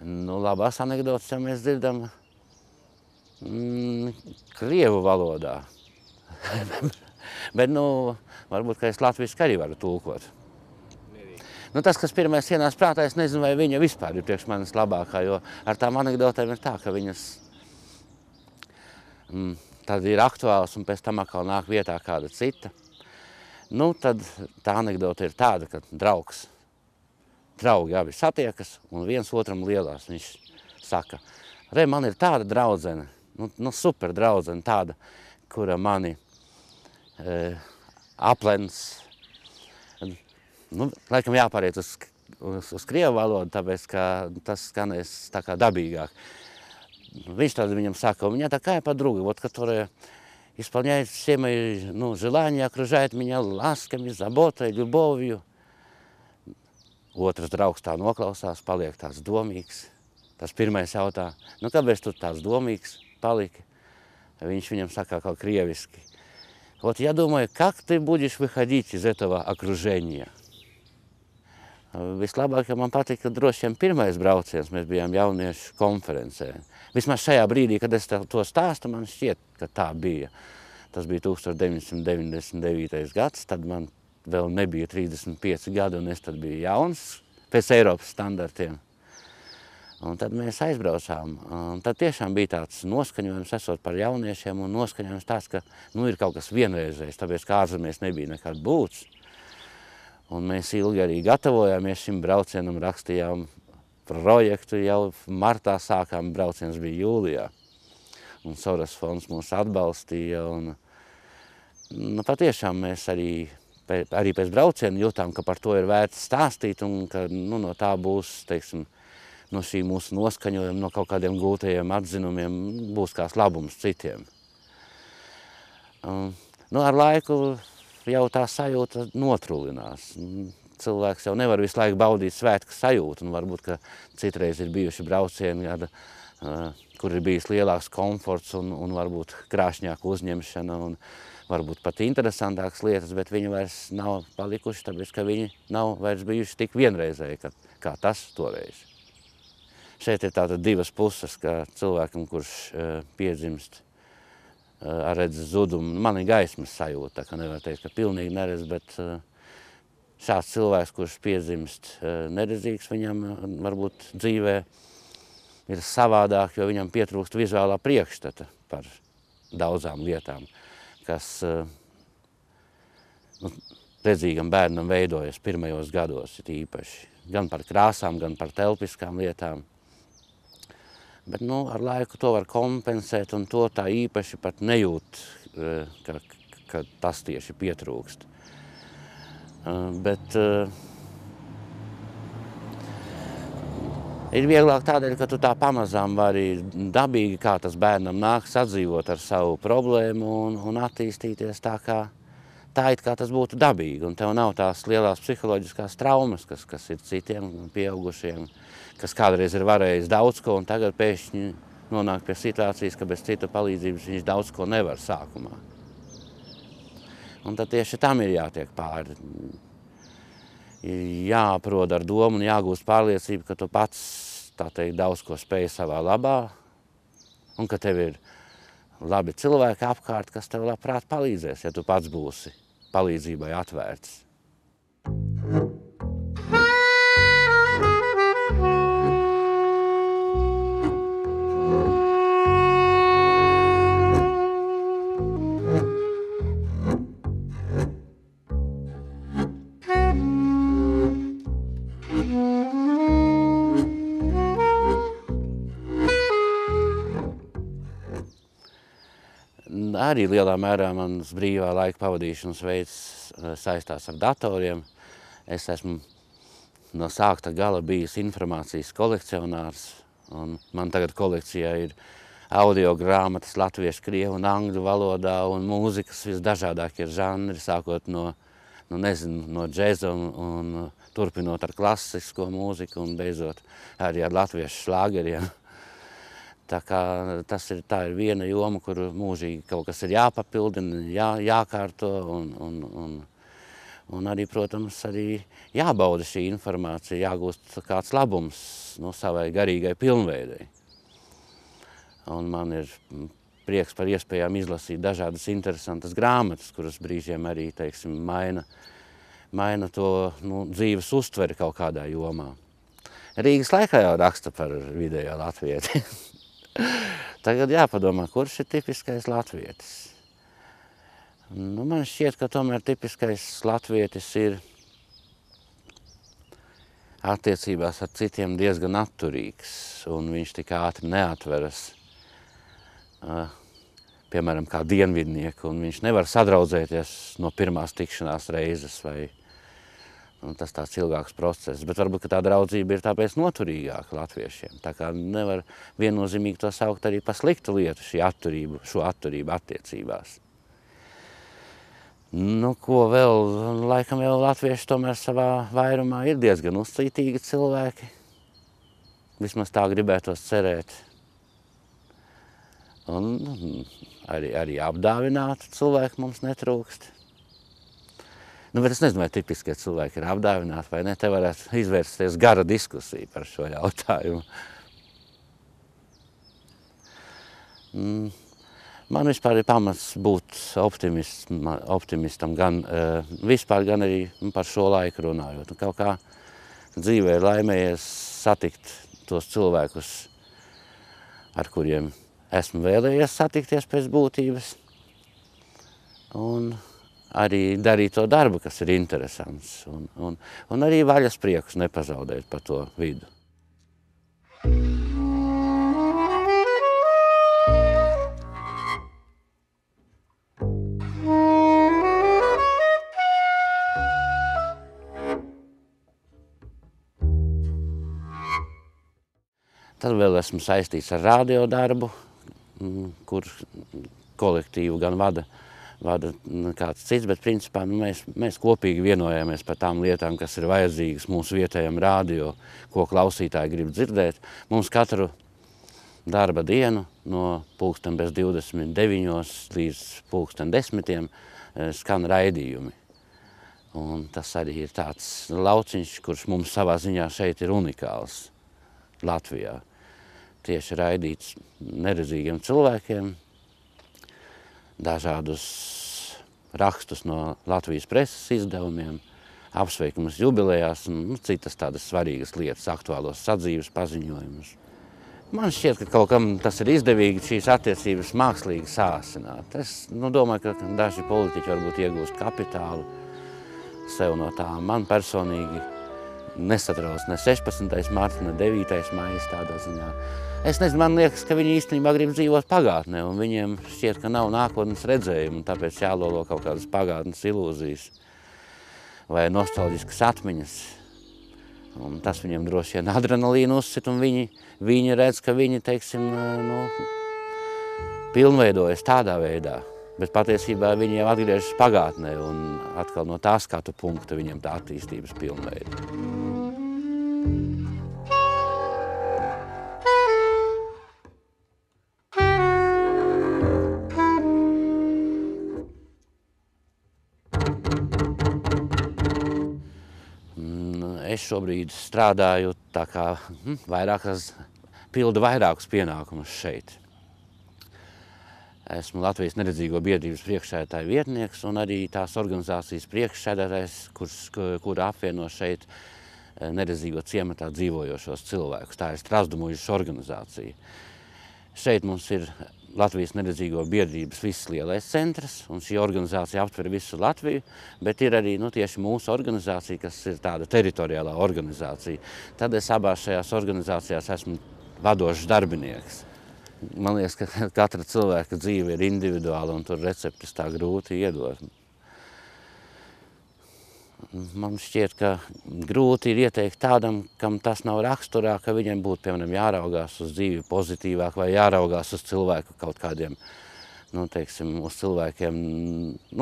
Nu, labās anekdotas jau mēs dzirdam krievu valodā. Bet, nu, varbūt, ka es latviski arī varu tulkot. Nu, tas, kas pirmais ienāca prātā, es nezinu, vai viņa vispār ir priekš manis labākā, jo ar tām anekdotēm ir tā, ka viņas tad ir aktuāls un pēc tam atkal nāk vietā kāda cita. Nu, tad tā anekdote ir tāda, ka draugi abi satiekas un viens otram lielās. Viņš saka, re, man ir tāda draudzene, nu super draudzene, tāda, kura mani aplens. Nu, laikam jāpāriet uz krievu valodu, tāpēc, ka tas skanēs tā kā dabīgāk. Viņš tad viņam saka, у меня такая подруга, вот, которая исполняет все мои, желания, окружает меня ласками, заботой, любовью. Otrs draugs tā noklausās, paliek tāds domīgs. Tas pirmais jautā, kāpēc tu tāds domīgs paliki? Viņš viņam saka kaut krieviski. Вот я думаю, как ты будешь выходить из этого окружения? Vislabāk, ja man patika droši vien pirmais brauciens, mēs bijām jauniešu konferencē. Vismaz šajā brīdī, kad es to stāstu, man šķiet, ka tā bija. Tas bija 1999. gads, tad man vēl nebija 35 gadi, un es tad biju jauns pēc Eiropas standartiem. Un tad mēs aizbraucām. Un tad tiešām bija tāds noskaņojums, esot par jauniešiem, un noskaņojums tāds, ka ir kaut kas vienreizējs, tāpēc kā ārzemēs nebija nekad būts. Un mēs ilgi arī gatavojāmies šim braucienam, rakstījām projektu, jau martā sākām, brauciens bija jūlijā. Un Soros fonds mūs atbalstīja, un patiešām mēs arī pēc brauciena jūtām, ka par to ir vērts stāstīt, un ka no tā būs, teiksim, no šī mūsu noskaņojuma, no kaut kādiem gūtajiem atzinumiem, būs kāds labums citiem. Ar laiku jau tā sajūta notrulinās. Cilvēks jau nevar visu laiku baudīt svētku sajūtu, un varbūt, ka citreiz ir bijuši braucieni, kur ir bijis lielāks komforts un varbūt krāšņāka uzņemšana, un varbūt pat interesantākas lietas, bet viņi vairs nav palikuši, tāpēc, ka viņi nav vairs bijuši tik vienreizēji, kā tas toreiz. Šeit ir tātad divas puses, ka cilvēkam, kurš piedzimst ar redzes zudumu, man ir gaismas sajūta, tā kā nevar teikt, ka pilnīgi neredz, bet šāds cilvēks, kurš piedzimst neredzīgs, viņam varbūt dzīvē ir savādāk, jo viņam pietrūkst vizuālā priekšstata par daudzām lietām, kas redzīgam bērnam veidojas pirmajos gados īpaši. Gan par krāsām, gan par telpiskām lietām. Bet ar laiku to var kompensēt, un to tā īpaši pat nejūt, ka tas tieši pietrūkst. Bet ir vieglāk tādēļ, ka tu tā pamazām vari dabīgi, kā tas bērnam nāk, sadzīvot ar savu problēmu un attīstīties tā, it kā tas būtu dabīgi. Un tev nav tās lielās psiholoģiskās traumas, kas ir citiem pieaugušiem, kas kādreiz ir varējis daudz ko, un tagad pēkšņi nonāk pie situācijas, ka bez cita palīdzības viņš daudz ko nevar sākumā. Un tad tieši tam ir jātiek pāri. Ir jāaprod ar domu un jāgūst pārliecība, ka tu pats, tā teikt, daudz ko spēj savā labā, un ka tev ir labi cilvēki apkārt, kas tev labprāt palīdzēs, ja tu pats būsi palīdzībai atvērts. Arī lielā mērā manas brīvā laika pavadīšanas veids saistās ar datoriem. Es esmu no sākta gala bijis informācijas kolekcionārs, un man tagad kolekcijā ir audio grāmatas latviešu, krievu un angļu valodā, un mūzikas visdažādākie žanri, sākot no džeza un turpinot ar klasisko mūziku un beidzot arī ar latviešu šlāgeriem. Tā kā tā ir viena joma, kur mūžīgi kaut kas ir jāpapildina, jākārto, Un arī, protams, arī jābauda šī informācija, jāgūst kāds labums no savai garīgai pilnveidei. Un man ir prieks par iespējām izlasīt dažādas interesantas grāmatas, kuras brīžiem arī, teiksim, maina to dzīves uztveri kaut kādā jomā. Rīgas laikā jau raksta par vidējo latvieti. Tagad jāpadomā, kurš ir tipiskais latvietis. Man šķiet, ka tomēr tipiskais latvietis ir attiecībās ar citiem diezgan atturīgs, un viņš tik ātri neatveras, piemēram, kā dienvidnieku, un viņš nevar sadraudzēties no pirmās tikšanās reizes, vai tas tāds ilgāks process. Bet varbūt, ka tā draudzība ir tāpēc noturīgāka latviešiem. Tā kā nevar viennozīmīgi to saukt arī par sliktu lietu, šo atturību attiecībās. Ko vēl? Laikam jau latvieši tomēr savā vairumā ir diezgan uzcītīgi cilvēki. Vismaz tā gribētos cerēt. Un arī apdāvināti cilvēki mums netrūkst. Bet es nezinu, vai tipiskie cilvēki ir apdāvināti vai ne. Te varētu izvērsties gara diskusija par šo jautājumu. Man vispār ir pamats būt optimistam gan vispār, gan arī par šo laiku runājot. Kaut kā dzīvē ir laimējies satikt tos cilvēkus, ar kuriem esmu vēlējies satikties pēc būtības. Un arī darīt to darbu, kas ir interesants. Un arī vaļas priekus nepazaudēt par to vidu. Tad vēl esmu saistīts ar radio darbu, kur kolektīvu gan vada kāds cits, bet principā mēs kopīgi vienojāmies par tām lietām, kas ir vajadzīgas mūsu vietējam radio, ko klausītāji grib dzirdēt. Mums katru darba dienu no 8:29 līdz 10:10 skan raidījumi. Un tas arī ir tāds lauciņš, kurš mums savā ziņā šeit ir unikāls Latvijā. Tieši raidīts neredzīgiem cilvēkiem, dažādus rakstus no Latvijas preses izdevumiem, apsveikumus jubilejās un citas tādas svarīgas lietas, aktuālos sadzīves paziņojumus. Man šķiet, ka kaut kam tas ir izdevīgi šīs attiecības mākslīgi sāsināt. Es domāju, ka daži politiķi varbūt iegūst kapitālu sev no tā. Man personīgi nesatrauc ne 16. marts, ne 9. maijs tādā ziņā. Es nezinu, man liekas, ka viņi īstenībā grib dzīvot pagātnē, un viņiem šķiet, ka nav nākotnes redzējumu, un tāpēc jālolo kaut kādas pagātnes ilūzijas vai nostalģiskas atmiņas. Un tas viņiem droši vien adrenalīnu uzsit, un viņi redz, ka viņi, teiksim, pilnveidojas tādā veidā. Bet patiesībā viņi jau atgriežas pagātnē, un atkal no tā skatu punkta viņiem tā attīstības pilnveida. Es šobrīd strādāju tā kā pildu vairākus pienākumus šeit. Esmu Latvijas neredzīgo biedrības priekšsēdētāja vietnieks un arī tās organizācijas priekšsēdētājs, kura apvieno šeit neredzīgo ciematā dzīvojošos cilvēkus. Tā ir Strazdu muižas organizācija. Šeit mums ir Latvijas neredzīgo biedrības viss lielais centrs, un šī organizācija aptver visu Latviju, bet ir arī tieši mūsu organizācija, kas ir tāda teritoriālā organizācija. Tad es abās šajās organizācijās esmu vadošs darbinieks. Man liekas, ka katra cilvēka dzīve ir individuāla, un tur receptes tā grūti iedot. Man šķiet, ka grūti ir ieteikt tādam, kam tas nav raksturā, ka viņam būtu, piemēram, jāraugās uz dzīvi pozitīvāk vai jāraugās uz cilvēku kaut kādiem, uz cilvēkiem,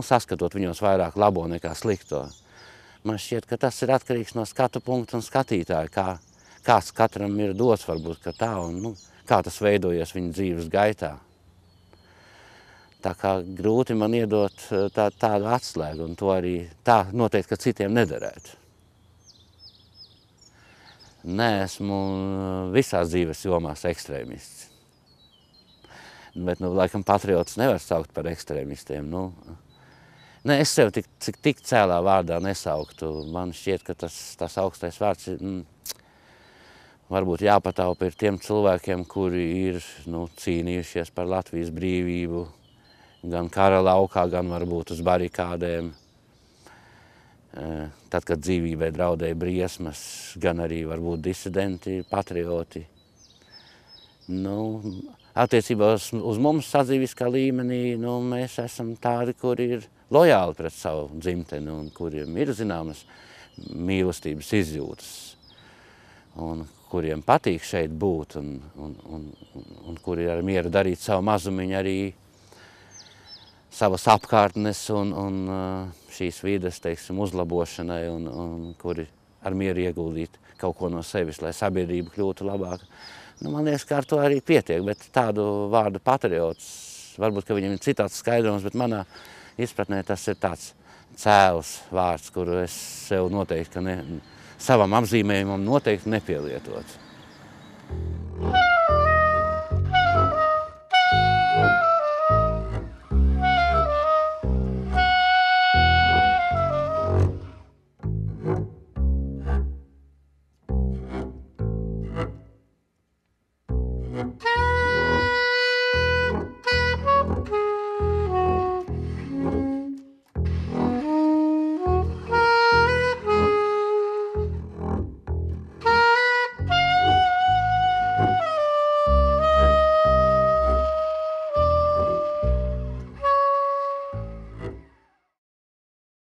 saskatot viņos vairāk labo nekā slikto. Man šķiet, ka tas ir atkarīgs no skatu punkta un skatītāja, kāds katram ir dots varbūt, ka tā, un kā tas veidojies viņa dzīves gaitā. Tā kā grūti man iedot tādu atslēgu, un to arī tā noteikti, ka citiem nederētu. Neesmu visās dzīves jomās ekstrēmists. Bet, laikam, patriotus nevar saukt par ekstrēmistiem. Es sevi tik cēlā vārdā nesauktu. Man šķiet, ka tas augstais vārds ir, varbūt jāpataupa ir tiem cilvēkiem, kuri ir cīnījušies par Latvijas brīvību, gan kara laukā, gan varbūt uz barikādēm. Tad, kad dzīvībai draudēja briesmas, gan arī varbūt disidenti, patrioti. Attiecībā uz mums sadzīviskā līmenī, mēs esam tādi, kuri ir lojāli pret savu dzimteni un kuriem ir zināmas mīlestības izjūtas. Un kuriem patīk šeit būt un kuri ar mieru darīt savu mazumiņu arī savas apkārtnes un šīs vides, teiksim, uzlabošanai un kuri ar mieru ieguldīt kaut ko no sevis, lai sabiedrība kļūtu labāka. Man liekas, ka ar to arī pietiek, bet tādu vārdu patriots, varbūt, ka viņam ir citāds skaidrums, bet manā izpratnē tas ir tāds cēls vārds, kuru es sev noteikti, savam apzīmējumam noteikti nepielietotu.